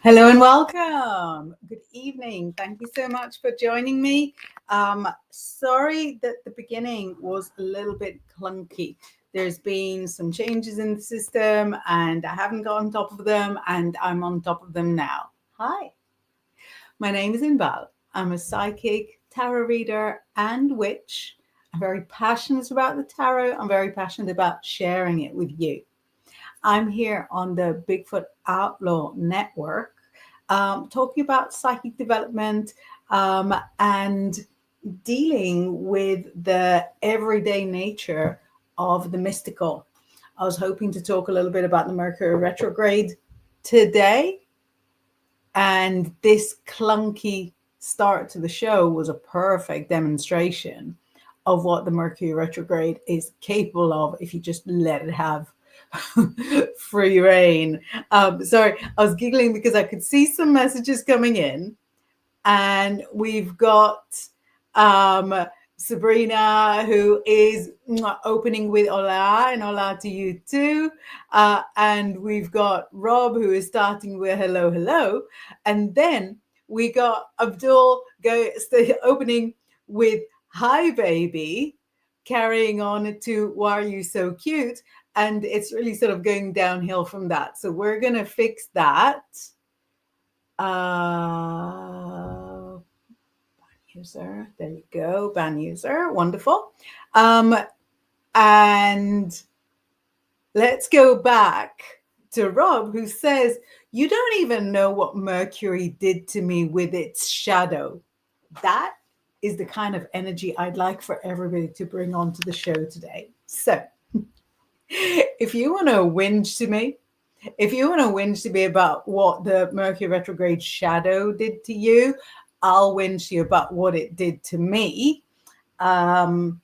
Hello and welcome. Good evening. Thank you so much for joining me. Sorry that the beginning was a little bit clunky. There's been some changes in the system and I haven't got on top of them, and I'm on top of them now. Hi, my name is Inbaal. I'm a psychic, tarot reader and witch. I'm very passionate about the tarot. I'm very passionate about sharing it with you. I'm here on the Bigfoot Outlaw network, talking about psychic development and dealing with the everyday nature of the mystical. I was hoping to talk a little bit about the Mercury retrograde today, and this clunky start to the show was a perfect demonstration of what the Mercury retrograde is capable of if you just let it have free reign. Sorry, I was giggling because I could see some messages coming in, and we've got Sabrina, who is opening with hola, and hola to you too. And we've got Rob, who is starting with hello, hello. And then we got Abdul opening with hi, baby, carrying on to why are you so cute? And it's really sort of going downhill from that. So we're going to fix that. User, there you go, ban user, wonderful. And let's go back to Rob, who says, you don't even know what Mercury did to me with its shadow. That is the kind of energy I'd like for everybody to bring onto the show today. So if you want to whinge to me, about what the Mercury retrograde shadow did to you, I'll whinge to you about what it did to me. And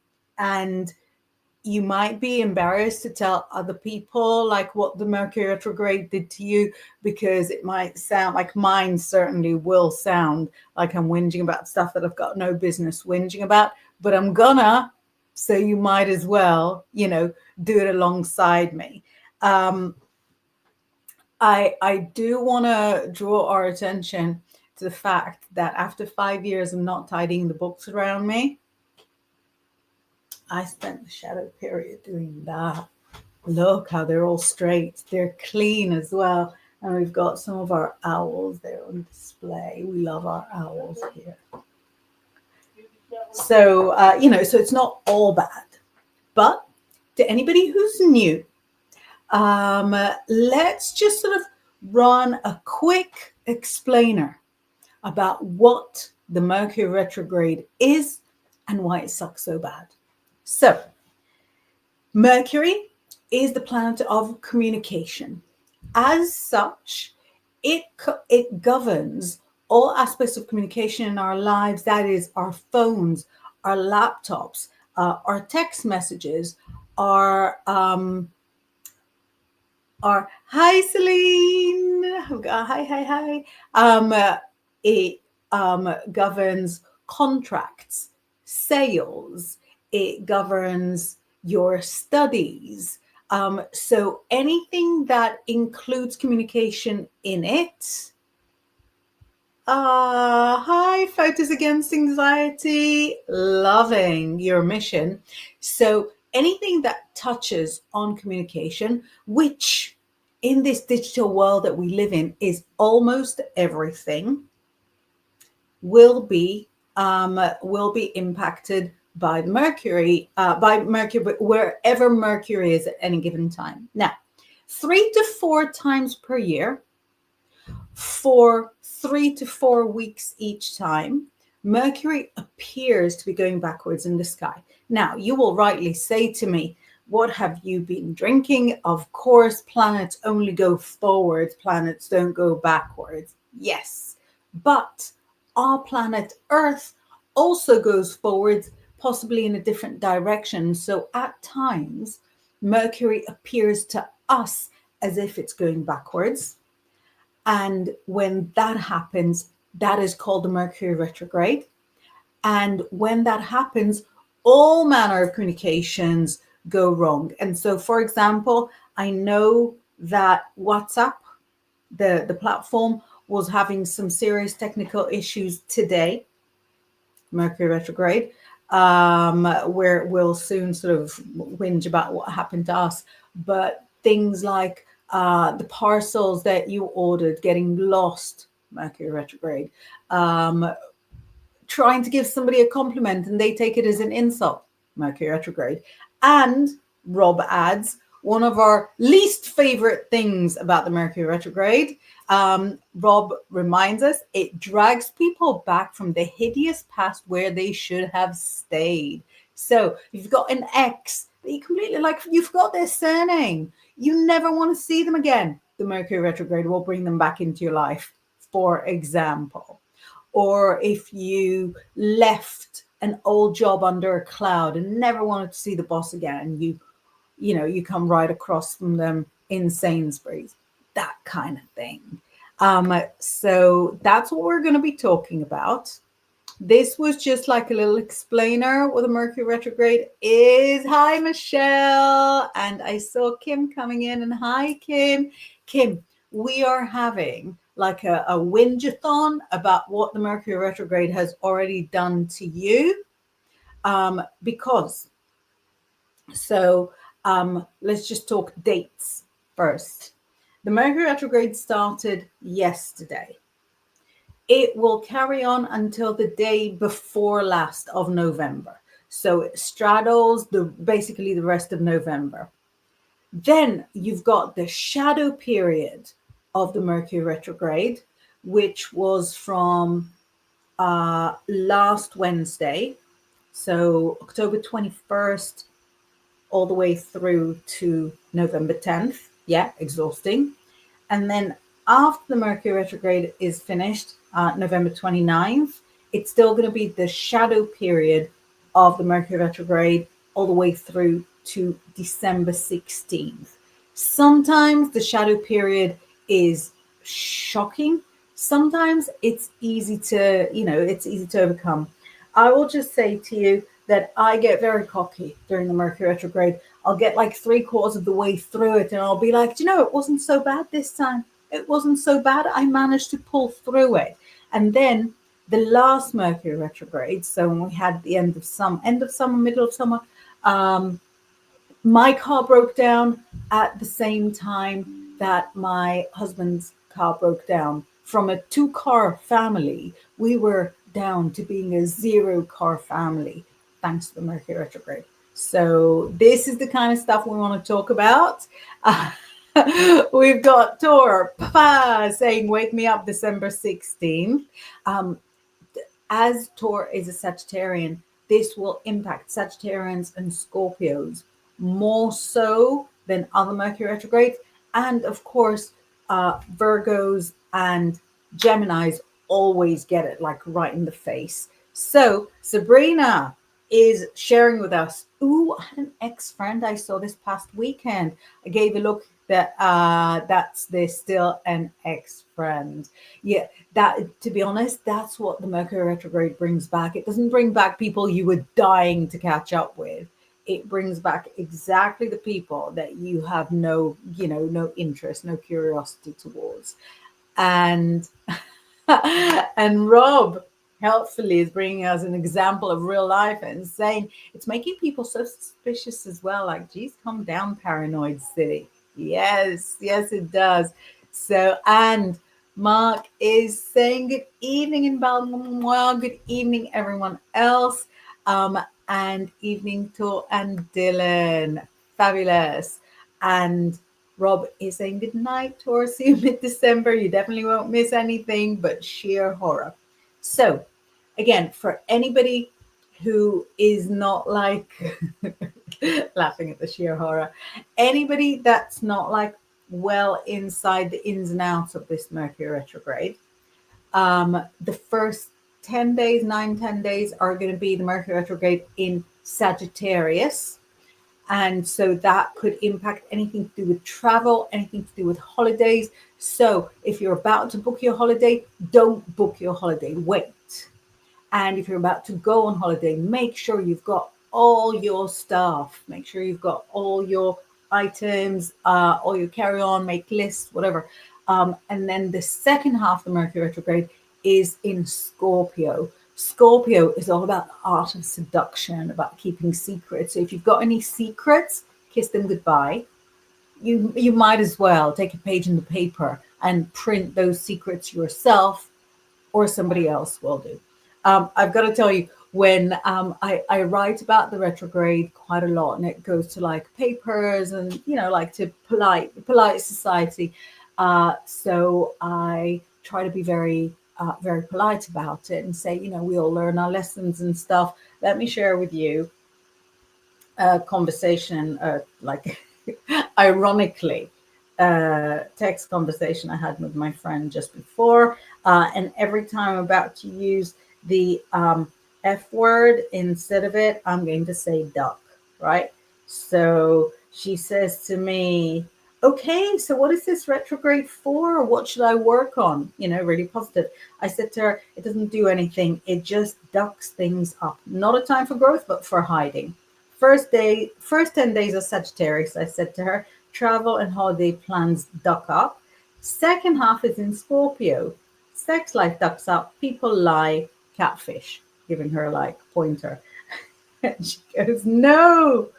you might be embarrassed to tell other people like what the Mercury retrograde did to you, because it might sound like mine certainly will sound like I'm whinging about stuff that I've got no business whinging about, but I'm gonna, so you might as well, do it alongside me. I do want to draw our attention to the fact that after 5 years of not tidying the books around me, I spent the shadow period doing that. Look how they're all straight. They're clean as well. And we've got some of our owls there on display. We love our owls here. So, so it's not all bad. But to anybody who's new, let's just sort of run a quick explainer about what the Mercury retrograde is and why it sucks so bad. So, Mercury is the planet of communication. As such, it governs all aspects of communication in our lives. That is, our phones, our laptops, our text messages, our hi Celine, hi. It governs contracts, sales. It governs your studies. So anything that includes communication in it. Hi, Fighters Against Anxiety, loving your mission. So anything that touches on communication, which in this digital world that we live in is almost everything, will be impacted by Mercury, but wherever Mercury is at any given time. Now, 3 to 4 times per year, for 3 to 4 weeks each time, Mercury appears to be going backwards in the sky. Now, you will rightly say to me, what have you been drinking? Of course, planets only go forwards, planets don't go backwards. Yes, but our planet Earth also goes forwards, possibly in a different direction. So at times, Mercury appears to us as if it's going backwards. And when that happens, that is called the Mercury retrograde. And when that happens, all manner of communications go wrong. And so, for example, I know that WhatsApp, the platform, was having some serious technical issues today, Mercury retrograde, where we'll soon sort of whinge about what happened to us. But things like the parcels that you ordered getting lost, Mercury retrograde, trying to give somebody a compliment and they take it as an insult, Mercury retrograde. And Rob adds, one of our least favorite things about the Mercury retrograde, Rob reminds us, it drags people back from the hideous past where they should have stayed. So if you've got an ex that you completely like, you forgot their surname, you never want to see them again, the Mercury retrograde will bring them back into your life, for example. Or if you left an old job under a cloud and never wanted to see the boss again, you come right across from them in Sainsbury's, that kind of thing. So that's what we're going to be talking about. This was just like a little explainer what a Mercury retrograde is. Hi, Michelle. And I saw Kim coming in. And hi, Kim. Kim, we are having like a whinge-a-thon about what the Mercury retrograde has already done to you. Let's just talk dates first. The Mercury retrograde started yesterday. It will carry on until the day before last of November. So it straddles basically the rest of November. Then you've got the shadow period of the Mercury retrograde, which was from last Wednesday, so October 21st, all the way through to November 10th. Yeah, exhausting. And then after the Mercury retrograde is finished, November 29th, it's still going to be the shadow period of the Mercury retrograde all the way through to December 16th. Sometimes the shadow period is shocking. Sometimes it's easy to overcome. I will just say to you that I get very cocky during the Mercury retrograde. I'll get like 3/4 of the way through it and I'll be like, it wasn't so bad this time. It wasn't so bad. I managed to pull through it. And then the last Mercury retrograde, so when we had the end of summer, middle of summer, my car broke down at the same time that my husband's car broke down. From a 2-car family, we were down to being a 0-car family, thanks to the Mercury retrograde. So this is the kind of stuff we want to talk about. We've got Tor Papa saying, wake me up December 16th. As Tor is a Sagittarian, this will impact Sagittarians and Scorpios more so than other Mercury retrogrades. And of course, Virgos and Geminis always get it like right in the face. So Sabrina is sharing with us, I had an ex-friend I saw this past weekend. I gave a look that there's still an ex-friend. Yeah, that, to be honest, that's what the Mercury retrograde brings back. It doesn't bring back people you were dying to catch up with. It brings back exactly the people that you have no interest, no curiosity towards. And and Rob helpfully is bringing us an example of real life and saying it's making people so suspicious as well. Like, geez, calm down, paranoid city. Yes, it does. So, and Mark is saying good evening in well, good evening everyone else. And evening to and Dylan. Fabulous. And Rob is saying good night, Tor. See you mid-December. You definitely won't miss anything but sheer horror. So, again, for anybody who is not like laughing at the sheer horror, anybody that's not like well inside the ins and outs of this Mercury retrograde, the first 10 days are going to be the Mercury retrograde in Sagittarius. And so that could impact anything to do with travel, anything to do with holidays. So if you're about to book your holiday, don't book your holiday, wait. And if you're about to go on holiday, make sure you've got all your stuff. Make sure you've got all your items, all your carry-on, make lists, whatever. And then the second half of the Mercury retrograde is in Scorpio. Scorpio is all about the art of seduction, about keeping secrets. So if you've got any secrets, kiss them goodbye. You might as well take a page in the paper and print those secrets yourself, or somebody else will do. I've got to tell you, when I write about the retrograde quite a lot, and it goes to like papers and like to polite society. So I try to be very polite about it and say, we all learn our lessons and stuff. Let me share with you a conversation, like ironically, text conversation I had with my friend just before. And every time I'm about to use the F word, instead of it, I'm going to say duck, right? So she says to me, okay, so what is this retrograde for? What should I work on? Really positive. I said to her, it doesn't do anything. It just ducks things up. Not a time for growth, but for hiding. First 10 days of Sagittarius, I said to her, travel and holiday plans duck up. Second half is in Scorpio. Sex life ducks up. People lie, catfish, giving her like pointer. And she goes, no,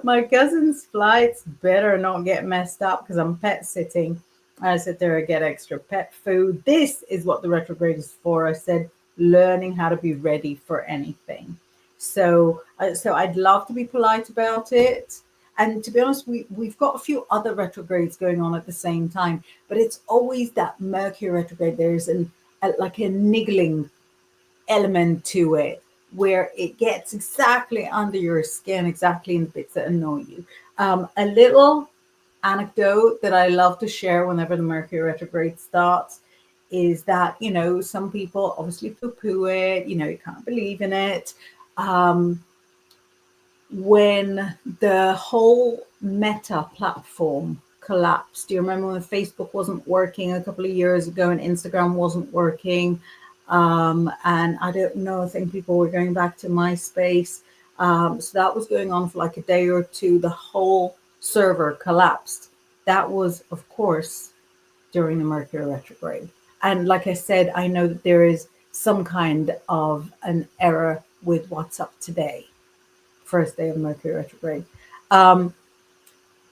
my cousin's flights better not get messed up because I'm pet sitting. I said to her, get extra pet food. This is what the retrograde is for. I said, learning how to be ready for anything. So I'd love to be polite about it. And to be honest, we've got a few other retrogrades going on at the same time, but it's always that Mercury retrograde. There's like a niggling element to it where it gets exactly under your skin, exactly in the bits that annoy you. A little anecdote that I love to share whenever the Mercury retrograde starts is that, some people obviously poo-poo it, you can't believe in it. When the whole Meta platform collapsed, do you remember when Facebook wasn't working a couple of years ago and Instagram wasn't working? And I don't know, I think people were going back to MySpace. So that was going on for like a day or two. The whole server collapsed. That was, of course, during the Mercury retrograde. And like I said, I know that there is some kind of an error with what's up today. First day of Mercury retrograde.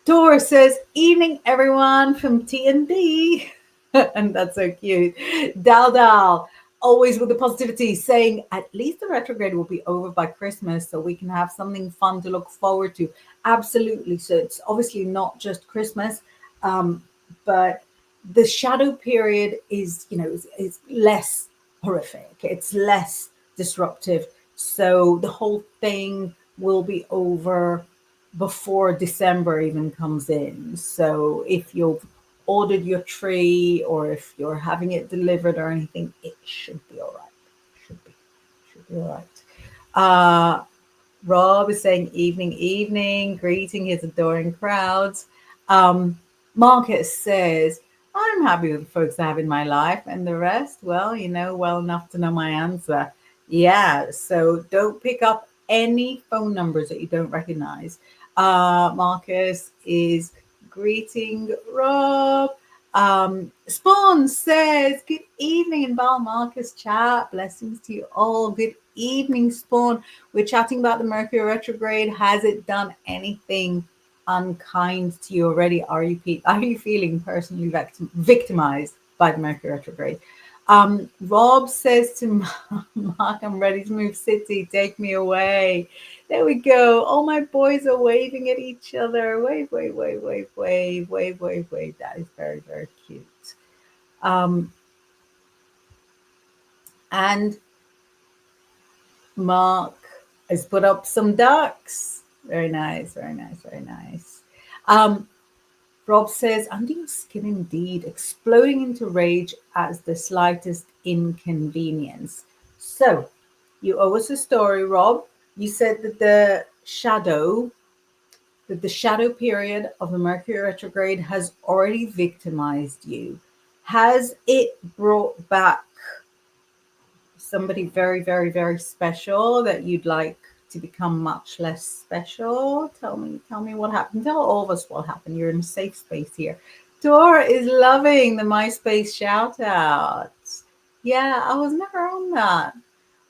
Dora says, evening everyone from T&D. And that's so cute. Dal, always with the positivity, saying at least the retrograde will be over by Christmas so we can have something fun to look forward to. Absolutely. So it's obviously not just Christmas, but the shadow period is, is less horrific. It's less disruptive. So the whole thing will be over before December even comes in. So if you've ordered your tree or if you're having it delivered or anything, it should be all right. Should be all right. Rob is saying evening, greeting his adoring crowds. Marcus says, I'm happy with the folks I have in my life, and the rest, well, well enough to know my answer. Yeah, so don't pick up any phone numbers that you don't recognize. Marcus is greeting Rob. Spawn says, good evening, Inbaal Marcus chat. Blessings to you all. Good evening, Spawn. We're chatting about the Mercury retrograde. Has it done anything unkind to you already? Are you feeling personally victimized by the Mercury retrograde? Rob says to Mark, I'm ready to move city. Take me away. There we go. All my boys are waving at each other. Wave. That is very, very cute. And Mark has put up some ducks. Very nice. Rob says, under your skin indeed, exploding into rage as the slightest inconvenience. So, you owe us a story, Rob. You said that the shadow period of the Mercury retrograde has already victimized you. Has it brought back somebody very, very, very special that you'd like to become much less special? Tell me what happened. Tell all of us what happened. You're in a safe space here. Tor is loving the MySpace shout outs. Yeah, I was never on that.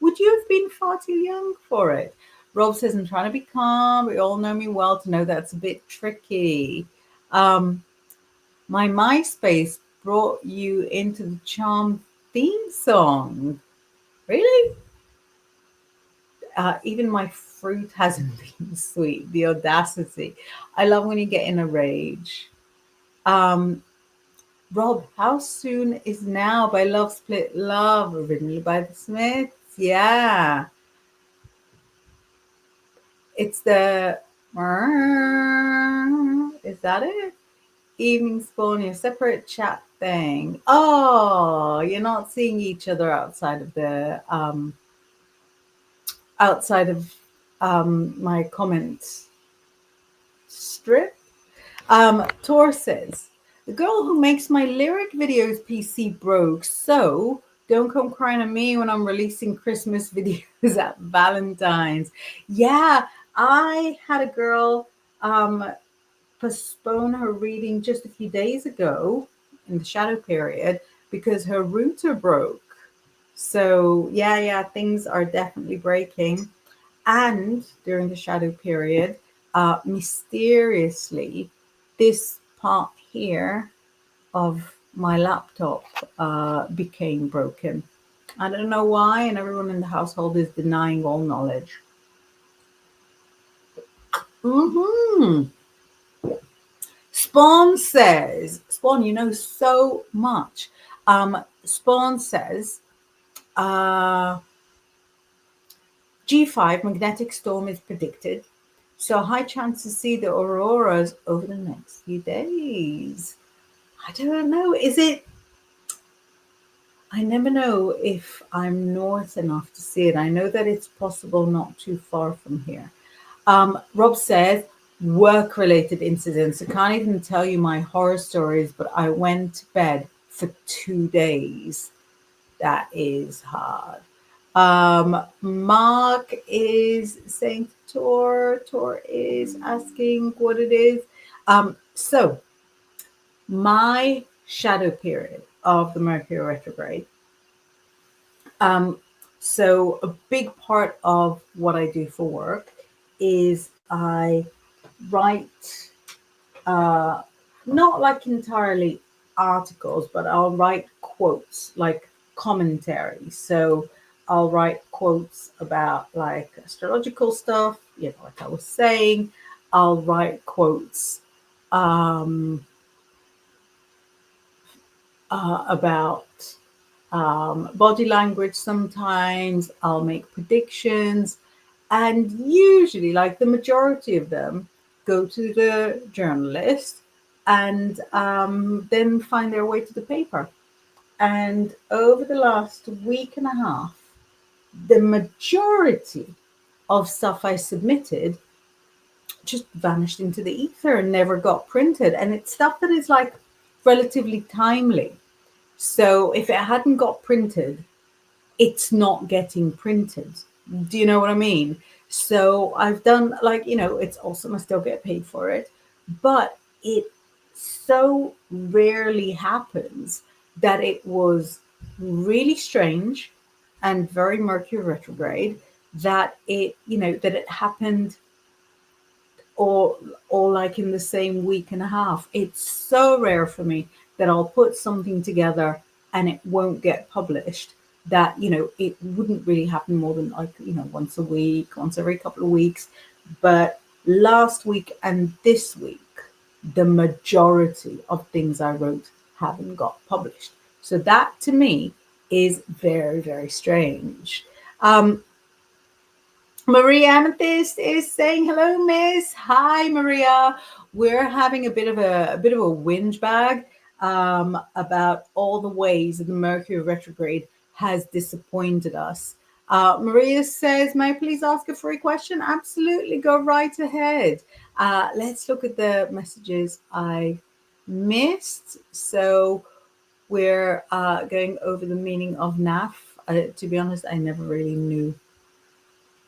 Would you have been far too young for it? Rob says, I'm trying to be calm. We all know me well to know that's a bit tricky. Um, my MySpace brought you into the Charm theme song. Really? Even my fruit hasn't been sweet. The audacity. I love when you get in a rage. Um, Rob, How Soon Is Now by Love Split Love, originally by the Smiths. Yeah. It's the. Is that it? Evening Spawn, your separate chat thing. Oh, you're not seeing each other outside of my comments strip. Tor says, the girl who makes my lyric videos PC broke, so don't come crying at me when I'm releasing Christmas videos at Valentine's. Yeah, I had a girl um, postpone her reading just a few days ago in the shadow period because her router broke. So, yeah, things are definitely breaking. And during the shadow period, mysteriously, this part here of my laptop became broken. I don't know why, and everyone in the household is denying all knowledge. Hmm. Spawn says, Spawn, you know so much. Spawn says, uh, G5 magnetic storm is predicted, so high chance to see the auroras over the next few days. I don't know. Is it? I never know if I'm north enough to see it. I know that it's possible not too far from here. Rob says, work related incidents. I can't even tell you my horror stories, but I went to bed for 2 days. That is hard. Mark is saying Tor is asking what it is. So my shadow period of the Mercury retrograde. Um, so a big part of what I do for work is I write not like entirely articles, but I'll write quotes like commentary. So I'll write quotes about like astrological stuff, like I was saying. I'll write quotes um, about body language sometimes. I'll make predictions. And usually, like the majority of them, go to the journalist and then find their way to the paper. And over the last week and a half, the majority of stuff I submitted just vanished into the ether and never got printed. And it's stuff that is like relatively timely. So if it hadn't got printed, it's not getting printed. Do you know what I mean? So I've done like, it's awesome. I still get paid for it, but it so rarely happens that it was really strange and very Mercury retrograde that it happened or like in the same week and a half. It's so rare for me that I'll put something together and it won't get published, that it wouldn't really happen more than like once a week, once every couple of weeks. But last week and this week, the majority of things I wrote haven't got published. So that to me is very, very strange. Maria Amethyst is saying hello, Miss. Hi, Maria. We're having a bit of a whinge bag about all the ways that the Mercury retrograde has disappointed us. Maria says, "May I please ask a free question?" Absolutely, go right ahead. Let's look at the messages I missed. So we're going over the meaning of NAF. To be honest, I never really knew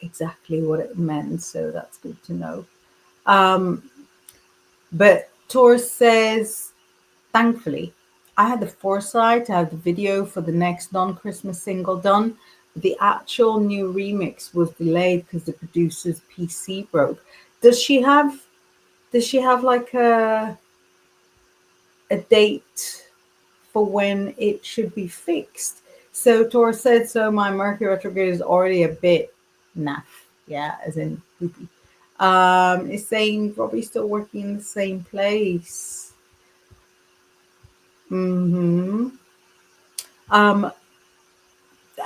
exactly what it meant, so that's good to know. But Tor says, Thankfully, I had the foresight to have the video for the next non-Christmas single done. But the actual new remix was delayed because the producer's PC broke. Does she have like a date for when it should be fixed? So Tor said, so my Mercury retrograde is already a bit naff. Yeah, as in poopy. Is saying Robbie's still working in the same place. Mm-hmm.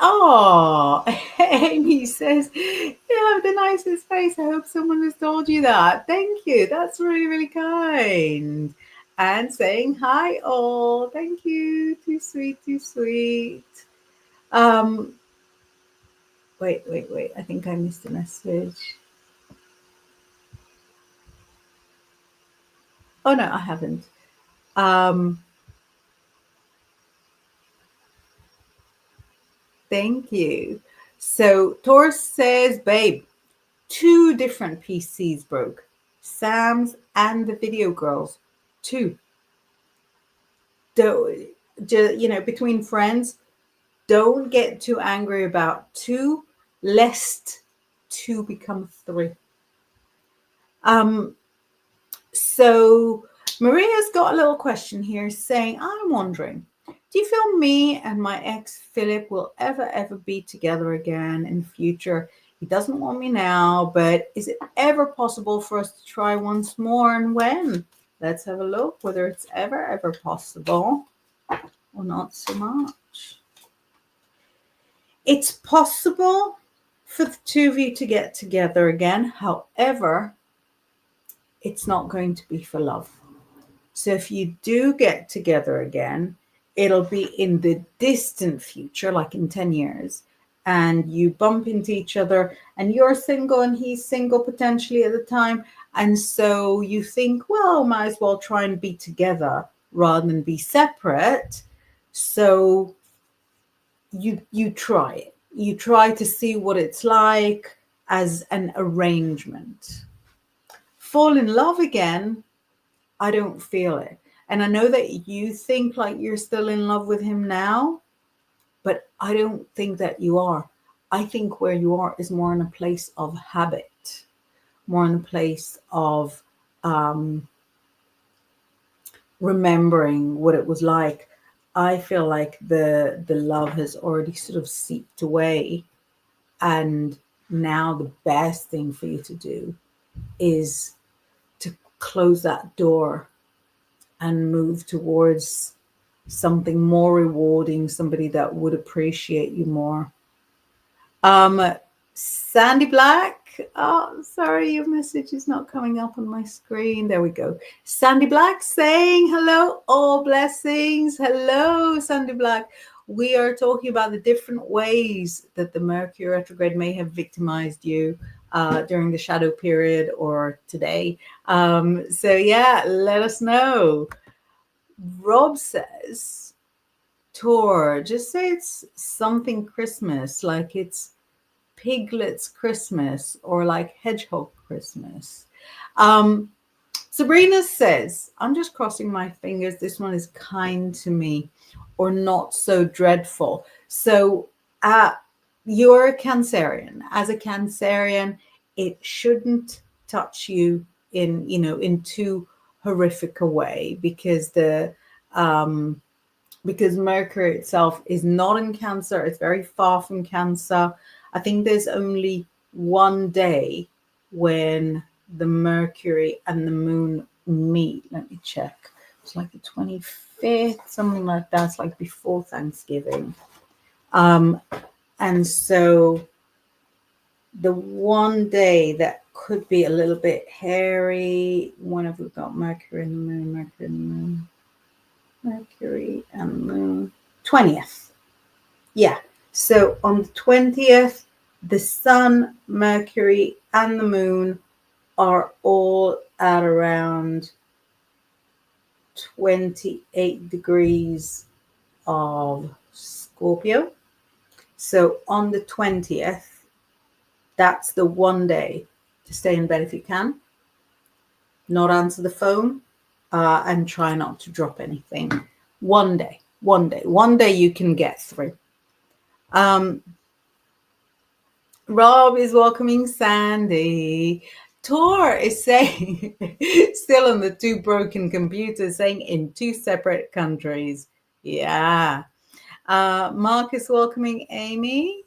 Oh, Amy says, you have the nicest face. I hope someone has told you that. Thank you. That's really, really kind. And saying hi, all. Thank you. Too sweet, too sweet. Um, wait. I think I missed a message. Oh no, I haven't. Thank you. So Taurus says, babe, 2 different PCs broke. Sam's and the video girls. 2. Don't, between friends, don't get too angry about 2, lest 2 become 3. So Maria's got a little question here saying, I'm wondering, do you feel me and my ex Philip will ever be together again in the future? He doesn't want me now, but is it ever possible for us to try once more, and when? Let's have a look whether it's ever possible or not so much. It's possible for the 2 of you to get together again. However, it's not going to be for love. So if you do get together again, it'll be in the distant future, like in 10 years, and you bump into each other and you're single and he's single potentially at the time. And so you think, well, might as well try and be together rather than be separate. So you try it. You try to see what it's like as an arrangement. Fall in love again, I don't feel it. And I know that you think like you're still in love with him now, but I don't think that you are. I think where you are is more in a place of habit, more in a place of remembering what it was like. I feel like the love has already sort of seeped away, and now the best thing for you to do is to close that door and move towards something more rewarding, somebody that would appreciate you more. Sandy Black. Oh, sorry, your message is not coming up on my screen. There we go. Sandy Black saying hello, all blessings. Hello, Sandy Black. We are talking about the different ways that the Mercury retrograde may have victimized you during the shadow period or today. So yeah, let us know. Rob says, Tor, just say it's something Christmas, like it's Piglet's Christmas or like Hedgehog Christmas. Sabrina says, I'm just crossing my fingers. This one is kind to me or not so dreadful. So you're a Cancerian. As a Cancerian, it shouldn't touch you in too horrific a way, because because Mercury itself is not in Cancer. It's very far from Cancer. I think there's only one day when the Mercury and the Moon meet. Let me check. It's like the 25th, something like that. It's like before Thanksgiving. And so the one day that could be a little bit hairy, when have we got Mercury and the Moon, Mercury and the Moon, Mercury and the Moon, 20th. Yeah. So on the 20th, the Sun, Mercury, and the Moon are all at around 28 degrees of Scorpio. So on the 20th, that's the one day to stay in bed if you can, not answer the phone, and try not to drop anything. One day you can get through. Rob is welcoming Sandy. Tor is saying, still on the two broken computers, saying in two separate countries. Yeah. Mark is welcoming Amy.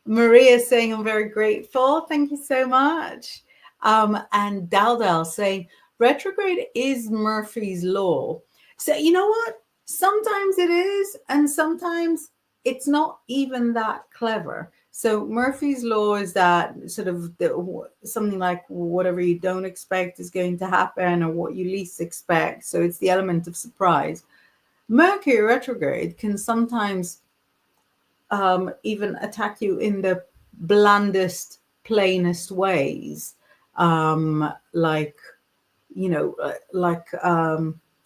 Maria saying, I'm very grateful. Thank you so much. And Daldal saying, retrograde is Murphy's Law. So, you know what? Sometimes it is, and sometimes it's not even that clever. So Murphy's Law is that sort of something like whatever you don't expect is going to happen, or what you least expect. So it's the element of surprise. Mercury retrograde can sometimes even attack you in the blandest, plainest ways, like, you know,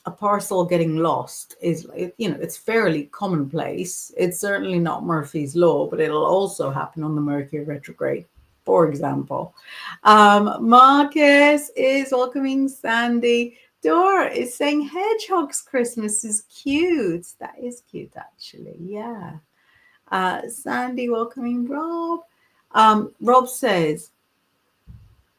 a parcel getting lost is, you know, it's fairly commonplace. It's certainly not Murphy's Law, but it'll also happen on the Mercury retrograde, for example. Marcus is welcoming Sandy. Dora is saying hedgehogs Christmas is cute. That is cute, actually. Yeah. Sandy welcoming Rob. Rob says,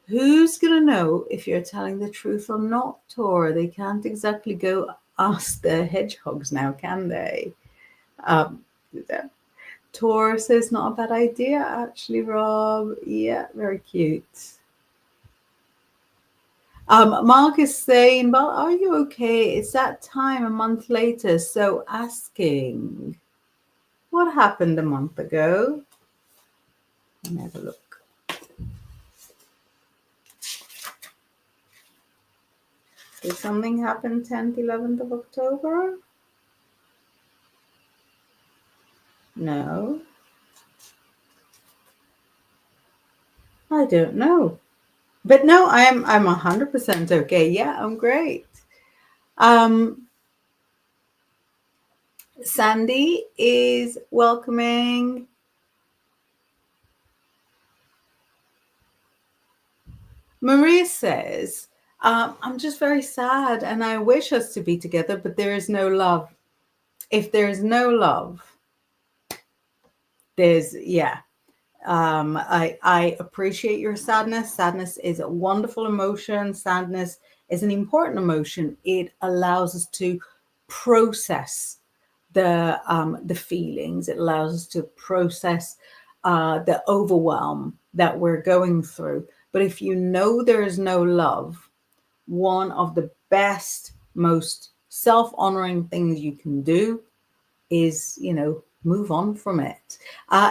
who's going to know if you're telling the truth or not, Tor? They can't exactly go ask the hedgehogs now, can they? Tor says, not a bad idea, actually, Rob. Yeah, very cute. Mark is saying, well, are you okay? It's that time a month later. So asking, what happened a month ago? Let me have a look. Did something happen 10th, 11th of October? No. I don't know. But no, I'm 100% okay. Yeah, I'm great. Sandy is welcoming Maria says, I'm just very sad and I wish us to be together, but there is no love. If there's no love, there's, yeah. I appreciate your sadness. Sadness is a wonderful emotion. Sadness is an important emotion. It allows us to process the feelings. It allows us to process the overwhelm that we're going through. But if you know there is no love, one of the best, most self-honoring things you can do is, you know, move on from it.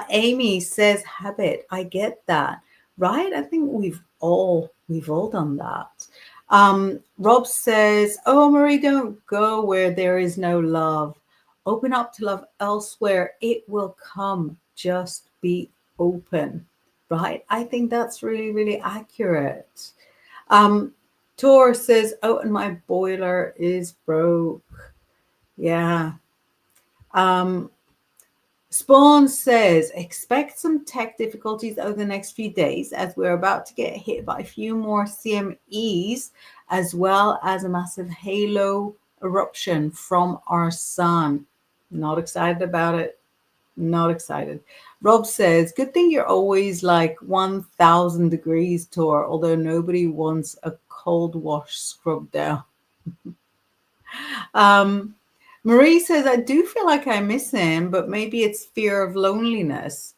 Amy says habit. I get that, right? I think we've all done that. Rob says, oh, Marie, don't go where there is no love. Open up to love elsewhere. It will come. Just be open, right? I think that's really, really accurate. Tor says, oh, and my boiler is broke. Yeah. Spawn says, expect some tech difficulties over the next few days as we're about to get hit by a few more CMEs, as well as a massive halo eruption from our sun. Not excited about it. Not excited. Rob says, good thing you're always like 1,000 degrees, Tor, although nobody wants a cold wash scrub down. Marie says, I do feel like I miss him, but maybe it's fear of loneliness.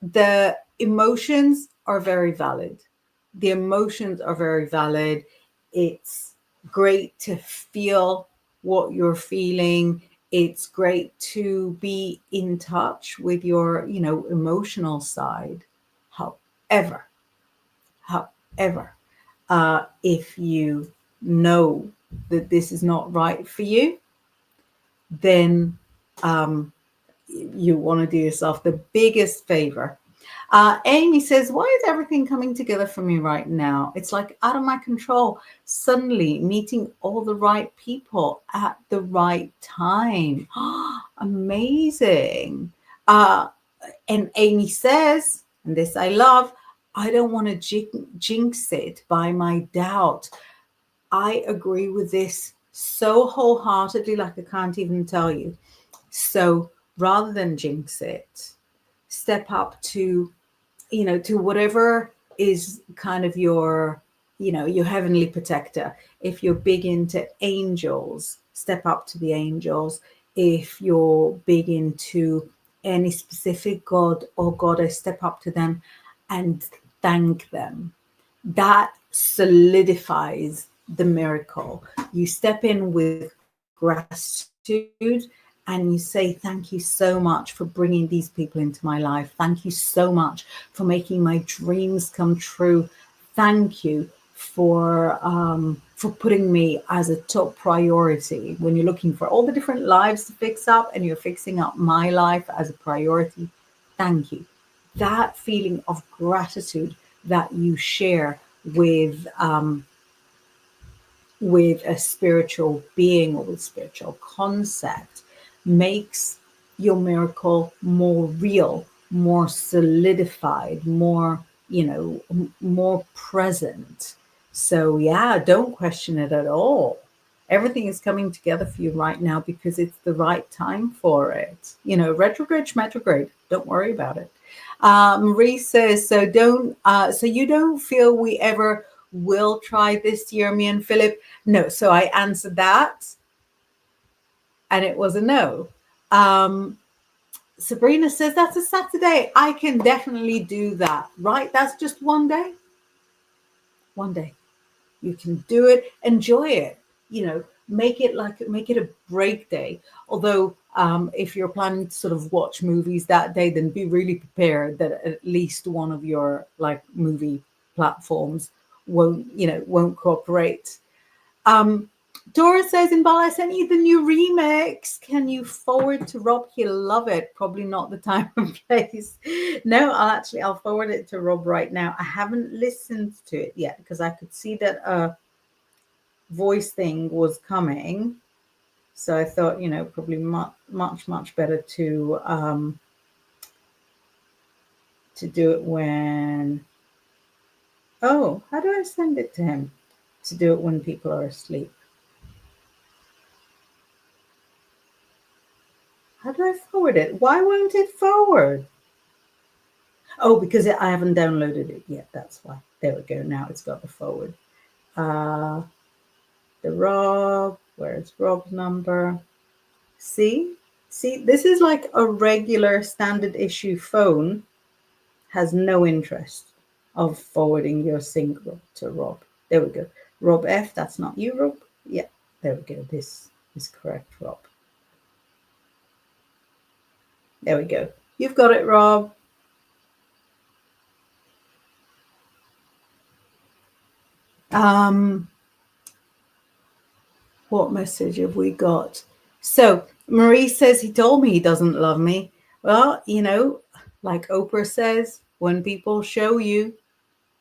The emotions are very valid. The emotions are very valid. It's great to feel what you're feeling. It's great to be in touch with your, you know, emotional side. However, if you know that this is not right for you, then you want to do yourself the biggest favor. Amy says, why is everything coming together for me right now? It's like out of my control. Suddenly meeting all the right people at the right time. Amazing. And Amy says, and this I love, I don't want to jinx it by my doubt. I agree with this so wholeheartedly, like I can't even tell you. So rather than jinx it, step up to, to whatever is kind of your, your heavenly protector. If you're big into angels, step up to the angels. If you're big into any specific god or goddess, step up to them and thank them. That solidifies the miracle. You step in with gratitude and you say, thank you so much for bringing these people into my life. Thank you so much for making my dreams come true. Thank you for putting me as a top priority when you're looking for all the different lives to fix up and you're fixing up my life as a priority. Thank you. That feeling of gratitude that you share with a spiritual being or with spiritual concept makes your miracle more real, more solidified, more, more present. So yeah, don't question it at all. Everything is coming together for you right now because it's the right time for it. Retrograde, don't worry about it. Marie says, so you don't feel we ever will try this year, me and Philip? No. So I answered that and it was a no. Sabrina says, that's a Saturday. I can definitely do that, right? That's just one day. One day. You can do it, enjoy it, make it a break day. Although if you're planning to sort of watch movies that day, then be really prepared that at least one of your like movie platforms won't cooperate. Dora says, Inbal, I sent you the new remix. Can you forward to Rob? He'll love it. Probably not the time and place. No, I'll forward it to Rob right now. I haven't listened to it yet because I could see that a voice thing was coming. So I thought, probably much better to do it when. Oh, how do I send it to him? To do it when people are asleep. How do I forward it? Why won't it forward? Oh, because I haven't downloaded it yet. That's why. There we go. Now it's got the forward. The Rob. Where's Rob's number? See, this is like a regular standard issue phone. Has no interest of forwarding your single to Rob. There we go. Rob F. That's not you, Rob. Yeah, there we go. This is correct, Rob. There we go. You've got it, Rob. What message have we got? So Marie says he told me he doesn't love me. Well, like Oprah says, when people show you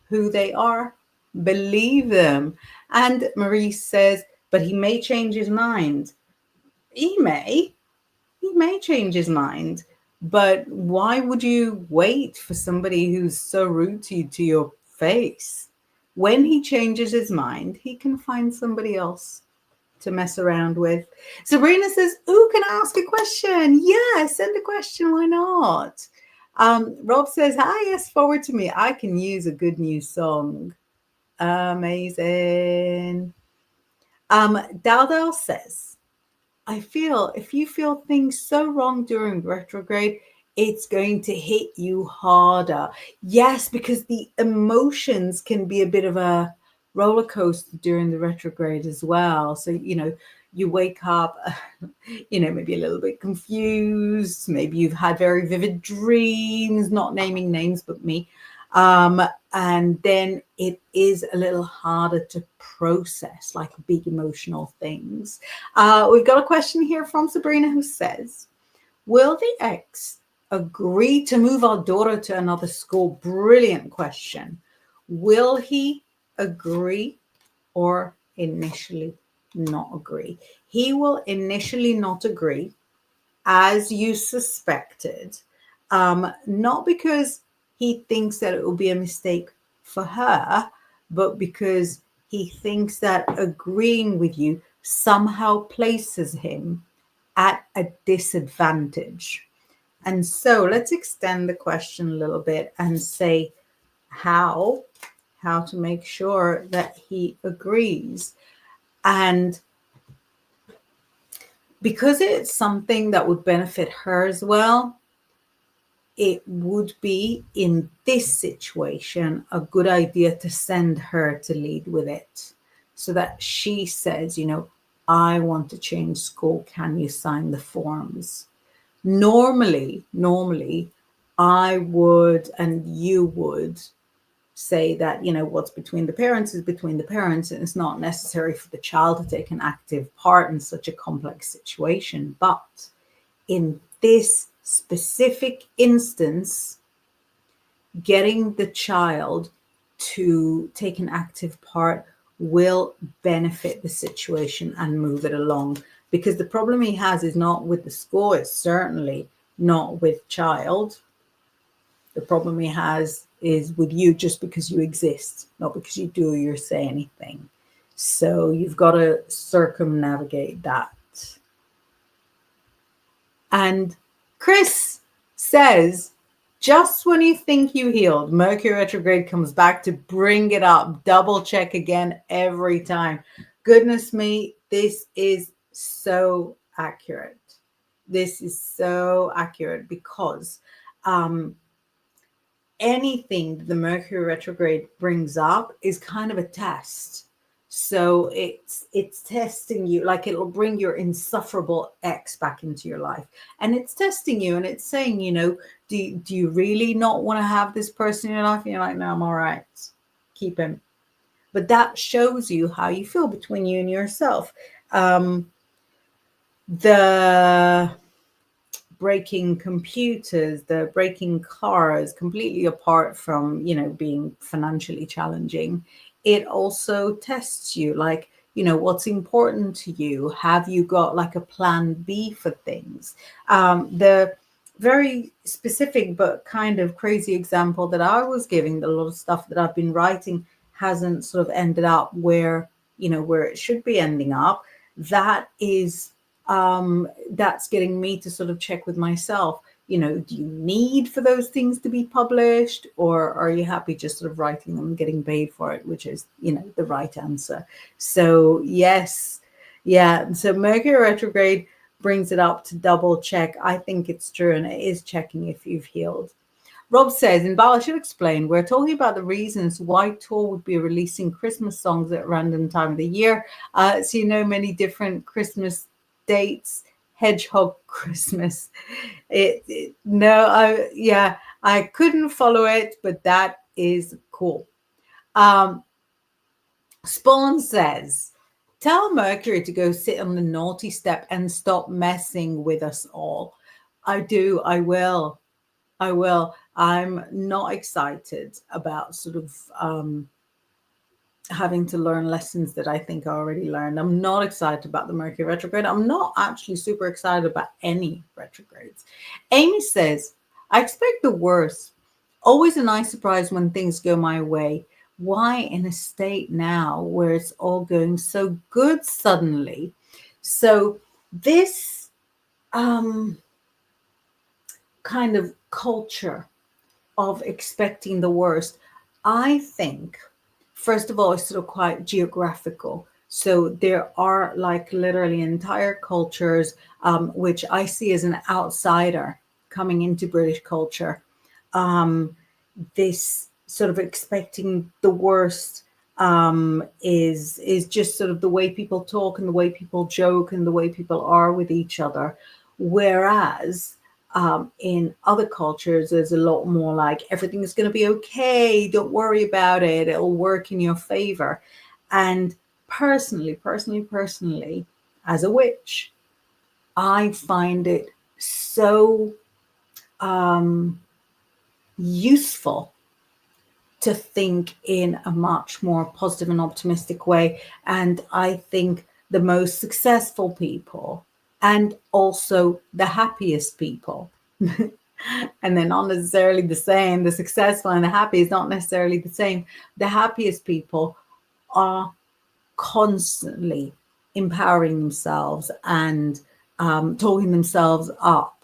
who they are, believe them. And Marie says, but he may change his mind. He may change his mind. But why would you wait for somebody who's so rude to your face? When he changes his mind, he can find somebody else to mess around with. Sabrina says, "Ooh, can I ask a question?" Yeah, send a question. Why not? Rob says, "Hi, yes, forward to me. I can use a good new song." Amazing. Daldal says, I feel if you feel things so wrong during retrograde, it's going to hit you harder. Yes, because the emotions can be a bit of a roller coaster during the retrograde as well. So, you wake up, maybe a little bit confused. Maybe you've had very vivid dreams, not naming names, but me. And then it is a little harder to process like big emotional things. We've got a question here from Sabrina who says, will the ex agree to move our daughter to another school? Brilliant question. Will he agree or initially not agree? He will initially not agree, as you suspected, not because he thinks that it will be a mistake for her, but because he thinks that agreeing with you somehow places him at a disadvantage. And so let's extend the question a little bit and say how to make sure that he agrees. And because it's something that would benefit her as well, it would be in this situation a good idea to send her to lead with it, so that she says, I want to change school. Can you sign the forms? Normally, I would and you would say that, what's between the parents is between the parents, and it's not necessary for the child to take an active part in such a complex situation. But in this specific instance, getting the child to take an active part will benefit the situation and move it along. Because the problem he has is not with the school, it's certainly not with child. The problem he has is with you, just because you exist, not because you do or say anything. So you've got to circumnavigate that. And Chris says, just when you think you healed, Mercury retrograde comes back to bring it up. Double check again every time. Goodness me, this is so accurate. This is so accurate because anything the Mercury retrograde brings up is kind of a test. So it's testing you, like it'll bring your insufferable ex back into your life, and it's testing you, and it's saying, do you really not want to have this person in your life? And you're like, no, I'm all right, keep him. But that shows you how you feel between you and yourself. The breaking computers, the breaking cars, completely apart from, being financially challenging, it also tests you, like, what's important to you. Have you got like a plan B for things? The very specific but kind of crazy example that I was giving, a lot of stuff that I've been writing hasn't sort of ended up where it should be ending up. That is that's getting me to sort of check with myself, do you need for those things to be published, or are you happy just sort of writing them and getting paid for it, which is, the right answer. So yes, yeah. So Mercury retrograde brings it up to double check. I think it's true, and it is checking if you've healed. Rob says, Inbaal, I should explain, we're talking about the reasons why Tor would be releasing Christmas songs at random time of the year. So many different Christmas dates. Hedgehog Christmas. I couldn't follow it, but that is cool. Spawn says, tell Mercury to go sit on the naughty step and stop messing with us all. I will. I'm not excited about sort of having to learn lessons that I think I already learned. I'm not excited about the Mercury retrograde. I'm not actually super excited about any retrogrades. Amy says, I expect the worst. Always a nice surprise when things go my way. Why in a state now where it's all going so good suddenly? So this kind of culture of expecting the worst, I think, first of all, it's sort of quite geographical. So there are like literally entire cultures, which I see as an outsider coming into British culture. This sort of expecting the worst is just sort of the way people talk and the way people joke and the way people are with each other. Whereas in other cultures, there's a lot more like everything is going to be okay. Don't worry about it. It'll work in your favor. And personally, as a witch, I find it so useful to think in a much more positive and optimistic way. And I think the most successful people and also the happiest people And they're not necessarily the same. The successful and the happy is not necessarily the same. The happiest people are constantly empowering themselves and talking themselves up,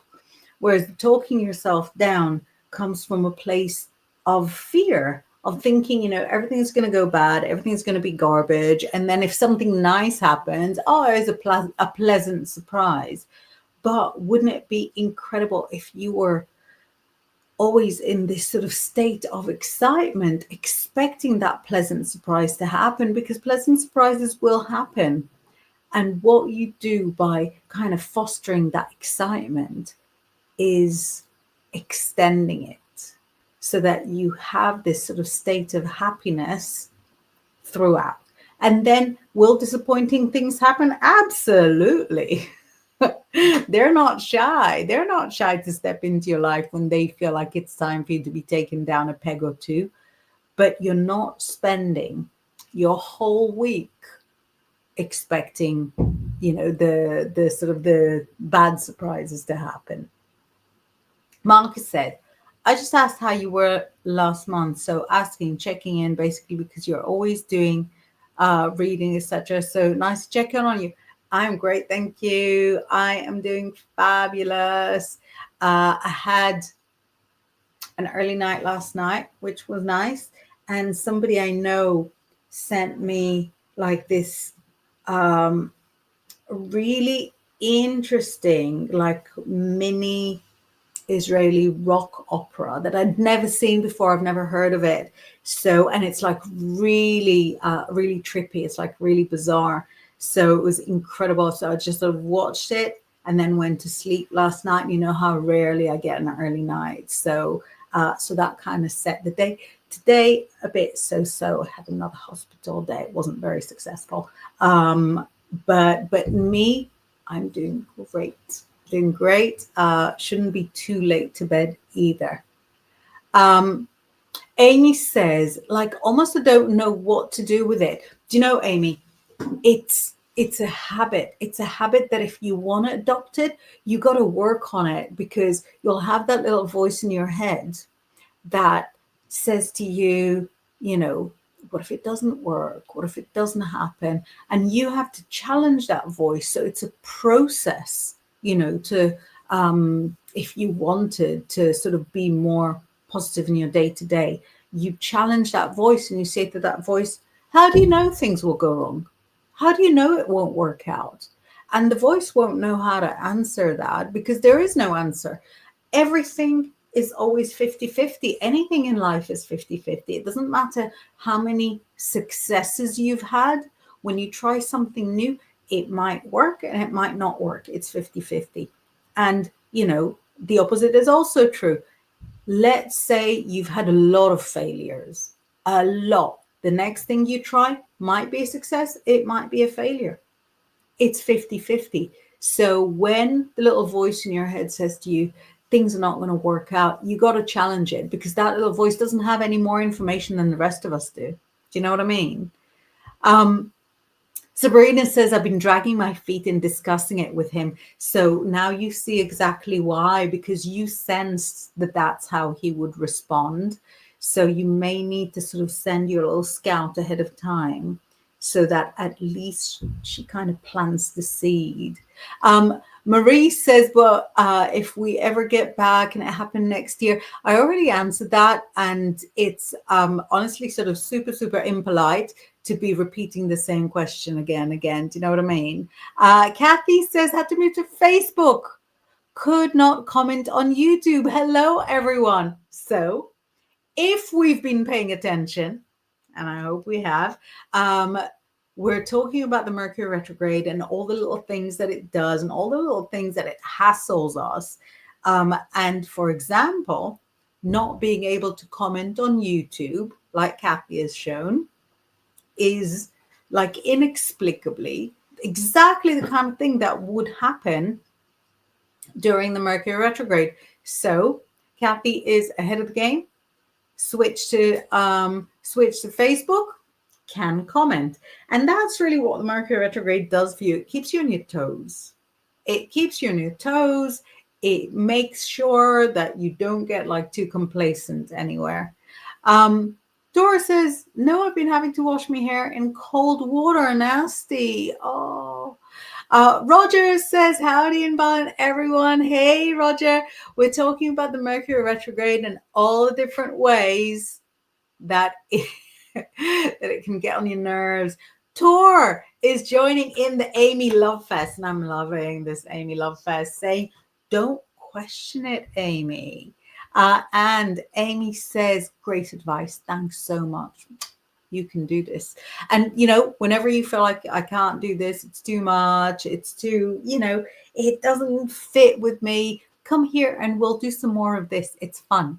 whereas talking yourself down comes from a place of fear, of thinking, everything's going to go bad, everything's going to be garbage, and then if something nice happens, oh, it's a pleasant surprise. But wouldn't it be incredible if you were always in this sort of state of excitement, expecting that pleasant surprise to happen, because pleasant surprises will happen. And what you do by kind of fostering that excitement is extending it so that you have this sort of state of happiness throughout. And then will disappointing things happen? Absolutely. They're not shy. They're not shy to step into your life when they feel like it's time for you to be taken down a peg or two. But you're not spending your whole week expecting, the sort of the bad surprises to happen. Marcus said, I just asked how you were last month. So asking, checking in, basically, because you're always doing reading, etc. So nice to check in on you. I'm great, thank you. I am doing fabulous. I had an early night last night, which was nice. And somebody I know sent me like this really interesting, like mini Israeli rock opera that I'd never seen before. I've never heard of it. So, and it's like really, really trippy. It's like really bizarre. So it was incredible. So I just sort of watched it and then went to sleep last night. You know how rarely I get an early night. So, so that kind of set the day. Today, a bit so-so. I had another hospital day. It wasn't very successful. But me, I'm doing great. Doing great. Shouldn't be too late to bed either. Amy says, like, almost I don't know what to do with it. Do you know, Amy, it's a habit. It's a habit that if you want to adopt it, you got to work on it, because you'll have that little voice in your head that says to you, what if it doesn't work? What if it doesn't happen? And you have to challenge that voice. So it's a process, to if you wanted to sort of be more positive in your day to day, you challenge that voice and you say to that voice, how do you know things will go wrong? How do you know it won't work out? And the voice won't know how to answer that, because there is no answer. Everything is always 50-50. Anything in life is 50-50. It doesn't matter how many successes you've had. When you try something new, it might work and it might not work. It's 50-50. And, the opposite is also true. Let's say you've had a lot of failures, a lot. The next thing you try might be a success. It might be a failure. It's 50-50. So when the little voice in your head says to you, things are not going to work out, you got to challenge it, because that little voice doesn't have any more information than the rest of us do. Do you know what I mean? Sabrina says, I've been dragging my feet in discussing it with him. So now you see exactly why, because you sensed that that's how he would respond. So you may need to sort of send your little scout ahead of time, so that at least she kind of plants the seed. Marie says, well, if we ever get back and it happened next year, I already answered that. And it's honestly sort of super, super impolite to be repeating the same question again. Do you know what I mean? Kathy says, had to move to Facebook. Could not comment on YouTube. Hello, everyone. So if we've been paying attention, and I hope we have, we're talking about the Mercury retrograde and all the little things that it does and all the little things that it hassles us. And for example, not being able to comment on YouTube, like Kathy has shown, is like inexplicably exactly the kind of thing that would happen during the Mercury retrograde. So Kathy is ahead of the game. Switch to Facebook, can comment. And that's really what the Mercury retrograde does for you. It keeps you on your toes. It keeps you on your toes. it makes sure that you don't get like too complacent anywhere. Dora says, no, I've been having to wash my hair in cold water. Nasty. Oh. Roger says, howdy, Inbaal, everyone. Hey, Roger. We're talking about the Mercury retrograde and all the different ways that that it can get on your nerves. Tor is joining in the Amy Love Fest, and I'm loving this Amy Love Fest, saying, don't question it, Amy. And Amy says, great advice. Thanks so much. You can do this. And, you know, whenever you feel like I can't do this, it's too much, it's too, you know, it doesn't fit with me, come here and we'll do some more of this. It's fun.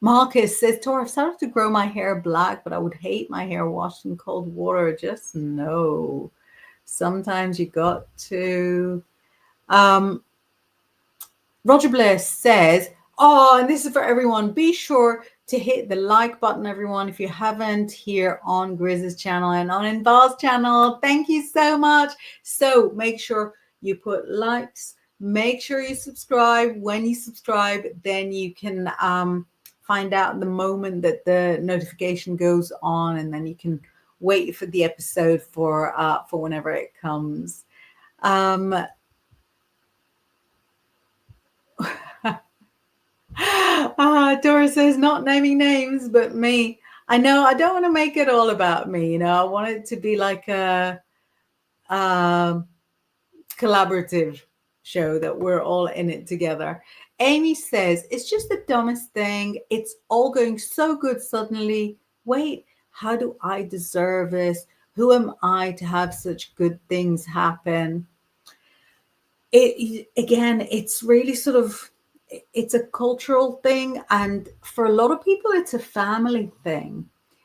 Marcus says, Tor, I've started to grow my hair black, but I would hate my hair washed in cold water. Just no. Sometimes you got to. Roger Bliss says, oh, and this is for everyone. Be sure to hit the like button, everyone, if you haven't, here on Grizz's channel and on Inbaal's channel. Thank you so much. So make sure you put likes. Make sure you subscribe. When you subscribe, then you can find out the moment that the notification goes on, and then you can wait for the episode for whenever it comes. Dora says, not naming names, but me. I know, I don't want to make it all about me. You know, I want it to be like a collaborative show that we're all in it together. Amy says, it's just the dumbest thing. It's all going so good suddenly. Wait, how do I deserve this? Who am I to have such good things happen? Again, it's really sort of, it's a cultural thing, and for a lot of people it's a family thing.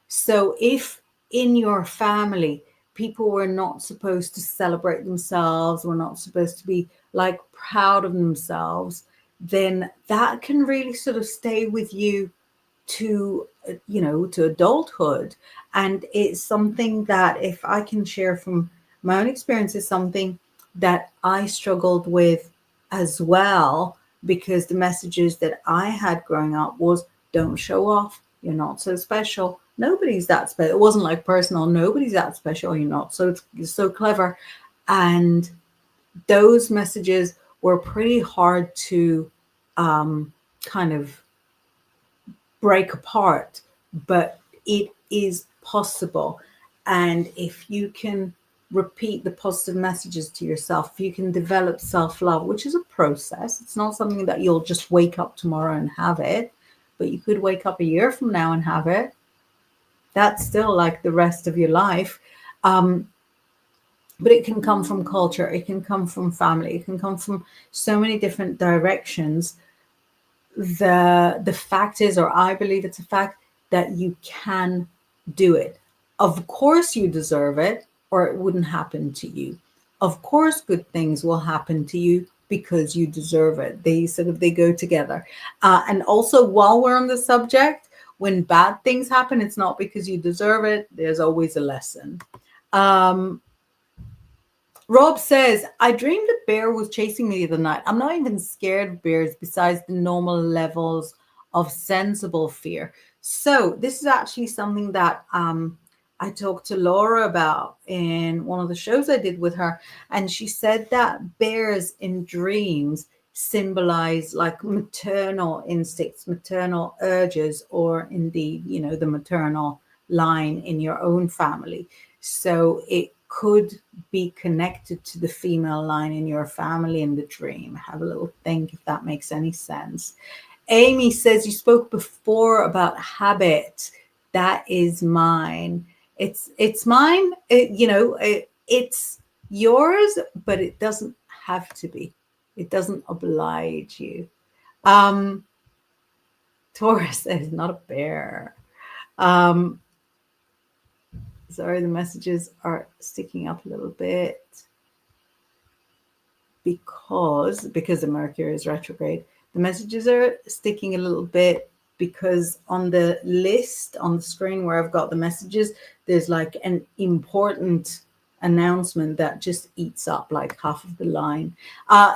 So if in your family people were not supposed to celebrate themselves, were not supposed to be like proud of themselves, then that can really sort of stay with you to, you know, to adulthood. And it's something that, if I can share from my own experience, is something that I struggled with as well, because the messages that I had growing up was, don't show off, you're not so special, nobody's that special. It wasn't like personal, nobody's that special, you're not so clever. And those messages were pretty hard to kind of break apart, but it is possible. And if you can repeat the positive messages to yourself, if you can develop self-love, which is a process, it's not something that you'll just wake up tomorrow and have it, but you could wake up a year from now and have it. That's still like the rest of your life. But it can come from culture, it can come from family, it can come from so many different directions. The fact is, or I believe it's a fact, that you can do it. Of course you deserve it, or it wouldn't happen to you. Of course good things will happen to you because you deserve it. They go together. And also, while we're on the subject, when bad things happen, it's not because you deserve it. There's always a lesson. Rob says, I dreamed a bear was chasing me the other night. I'm not even scared of bears besides the normal levels of sensible fear. So this is actually something that I talked to Laura about in one of the shows I did with her. And she said that bears in dreams symbolize like maternal instincts, maternal urges, or indeed, you know, the maternal line in your own family. So it could be connected to the female line in your family in the dream. Have a little think if that makes any sense. Amy says, you spoke before about habit. That is mine. It's mine. It's yours, but it doesn't have to be. It doesn't oblige you. Taurus says, not a bear. Sorry, the messages are sticking up a little bit because the Mercury is retrograde. The messages are sticking a little bit because on the list on the screen where I've got the messages, there's like an important announcement that just eats up like half of the line.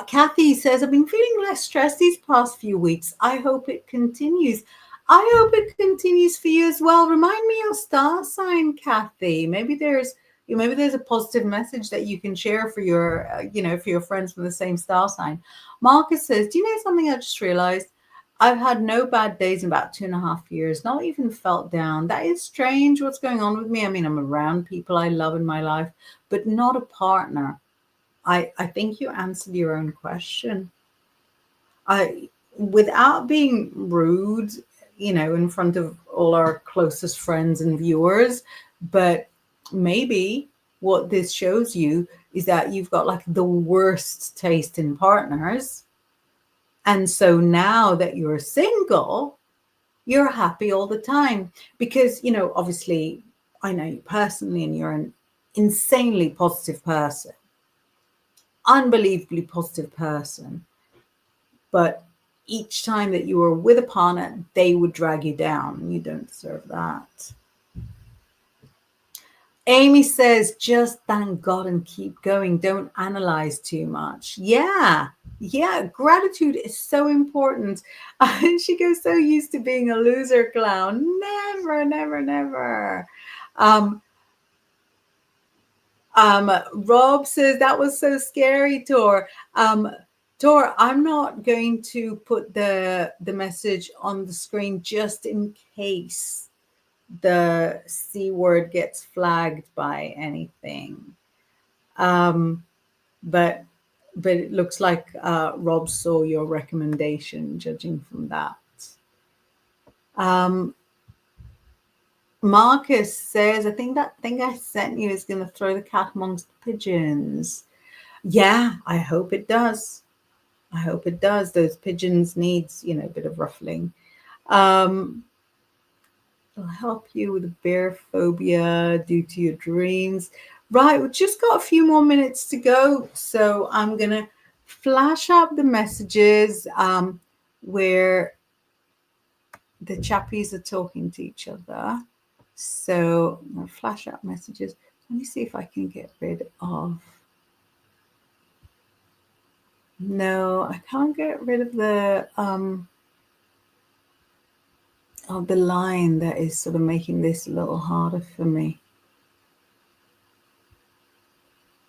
Kathy says, I've been feeling less stressed these past few weeks. I hope it continues. I hope it continues for you as well. Remind me your star sign, Kathy. Maybe there's a positive message that you can share for your for your friends from the same star sign. Marcus says, do you know something I just realized? I've had no bad days in about 2.5 years, not even felt down. That is strange. What's going on with me? I mean, I'm around people I love in my life, but not a partner. I think you answered your own question. Without being rude, in front of all our closest friends and viewers, but maybe what this shows you is that you've got like the worst taste in partners. And so now that you're single, you're happy all the time because, obviously I know you personally and you're an insanely positive person, unbelievably positive person. But each time that you were with a partner, they would drag you down. You don't deserve that. Amy says, just thank God and keep going. Don't analyze too much. Yeah. Gratitude is so important. She goes, so used to being a loser clown. Never, never, never. Rob says, that was so scary, Tor. Tor, I'm not going to put the message on the screen just in case the C word gets flagged by anything. But it looks like Rob saw your recommendation, judging from that. Marcus says, I think that thing I sent you is going to throw the cat amongst the pigeons. Yeah, I hope it does. I hope it does. Those pigeons needs, a bit of ruffling. It'll help you with the bear phobia due to your dreams. Right, we've just got a few more minutes to go. So I'm going to flash up the messages where the chappies are talking to each other. So I'm going to flash up messages. Let me see if I can get rid of... No, I can't get rid of the line that is sort of making this a little harder for me.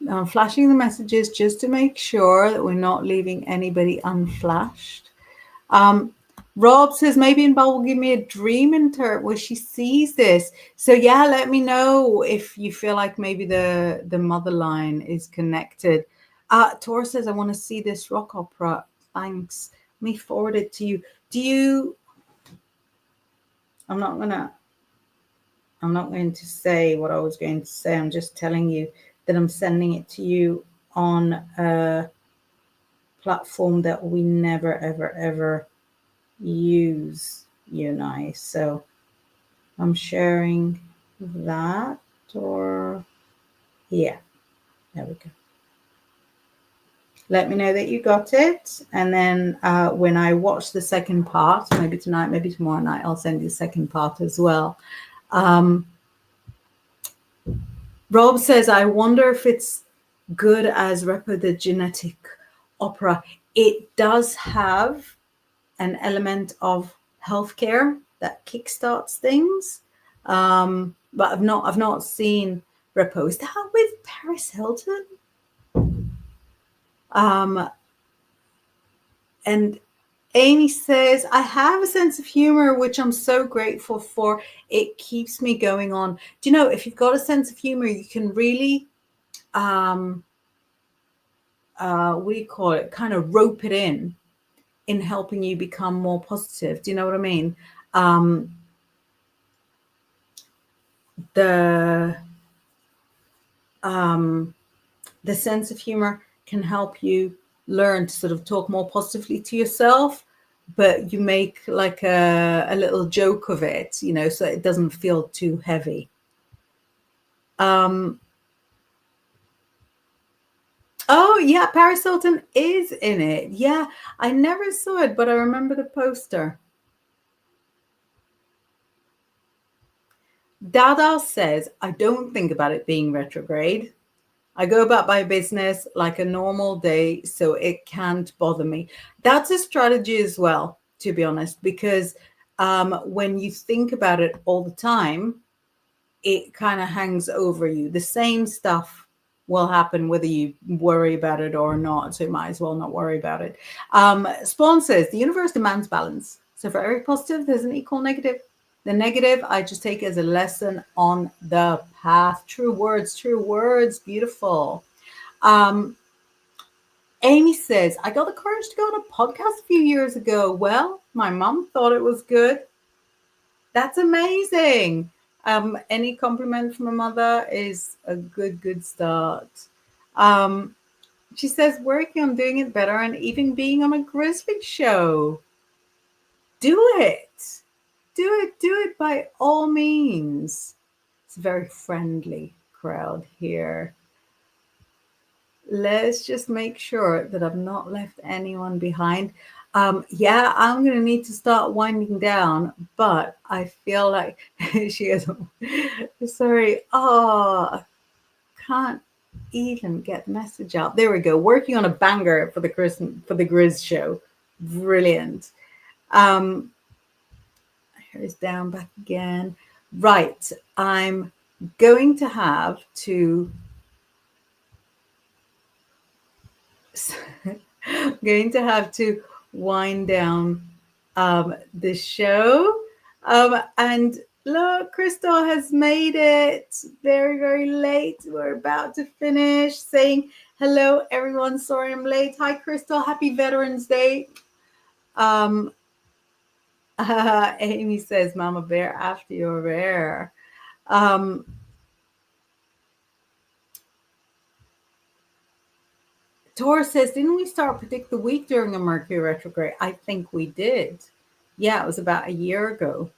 Now I'm flashing the messages just to make sure that we're not leaving anybody unflashed. Rob says, maybe Inbaal will give me a dream where she sees this. So yeah, let me know if you feel like maybe the mother line is connected. Tor says, I want to see this rock opera. Thanks. Let me forward it to you. I'm not going to say what I was going to say. I'm just telling you that I'm sending it to you on a platform that we never, ever, ever use, you and I. So I'm sharing that, or yeah, there we go. Let me know that you got it. And then when I watch the second part, maybe tonight, maybe tomorrow night, I'll send you the second part as well. Rob says, I wonder if it's good as Repo the Genetic Opera. It does have an element of healthcare that kickstarts things. But I've not seen Repo. Is that with Paris Hilton? And Amy says, I have a sense of humor, which I'm so grateful for. It keeps me going on. Do you know, if you've got a sense of humor, you can really, what do you call it? Kind of rope it in helping you become more positive. Do you know what I mean? The sense of humor can help you learn to sort of talk more positively to yourself, but you make like a little joke of it, so it doesn't feel too heavy. Oh yeah, Paris Hilton is in it. Yeah, I never saw it, but I remember the poster. Dada says, I don't think about it being retrograde. I go about my business like a normal day, so it can't bother me. That's a strategy as well, to be honest, because when you think about it all the time, it kind of hangs over you. The same stuff will happen whether you worry about it or not. So you might as well not worry about it. Spawn says the universe demands balance. So for every positive, there's an equal negative. The negative, I just take as a lesson on the path. True words, true words. Beautiful. Um, Amy says, I got the courage to go on a podcast a few years ago. Well, my mom thought it was good. That's amazing. Any compliment from a mother is a good start. Um, she says, working on doing it better and even being on a Grizzly show. Do it. Do it by all means. It's a very friendly crowd here. Let's just make sure that I've not left anyone behind. Yeah, I'm going to need to start winding down, but I feel like she is sorry. Oh, can't even get the message out. There we go. Working on a banger for the Grizz show. Brilliant. Here's down back again. Right. I'm going to have to wind down the show. And look, Crystal has made it very, very late. We're about to finish saying hello, everyone. Sorry I'm late. Hi, Crystal. Happy Veterans Day. Amy says, Mama Bear, after your bear. Taurus says, didn't we start predict the week during a Mercury retrograde? I think we did. Yeah, it was about a year ago.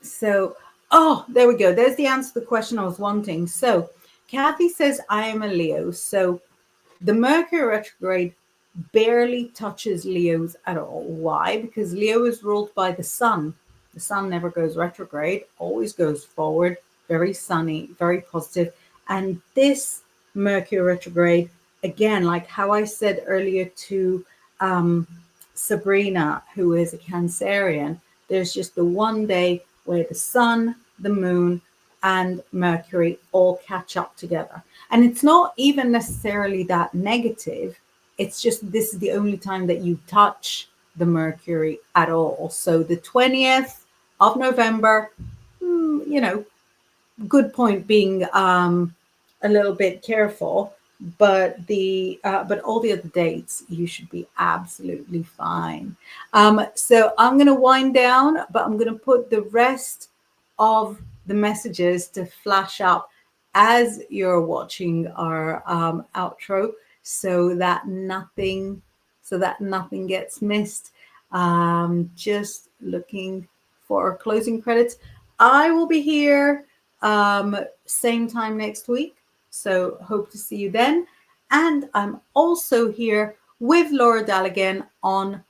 So, oh, there we go. There's the answer to the question I was wanting. So, Kathy says, I am a Leo. So, the Mercury retrograde barely touches Leos at all. Why? Because Leo is ruled by the sun. The sun never goes retrograde, always goes forward, very sunny, very positive. And this Mercury retrograde, again, like how I said earlier to Sabrina, who is a Cancerian, there's just the one day where the sun, the moon, and Mercury all catch up together. And it's not even necessarily that negative. It's just this is the only time that you touch the Mercury at all. So the 20th of November, good point being a little bit careful, but all the other dates you should be absolutely fine. So I'm going to wind down, but I'm going to put the rest of the messages to flash up as you're watching our outro, so that nothing gets missed. Just looking for our closing credits. I will be here same time next week, so hope to see you then. And I'm also here with Laura Dallaghan on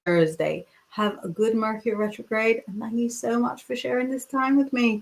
Thursday. Have a good Mercury retrograde, and thank you so much for sharing this time with me.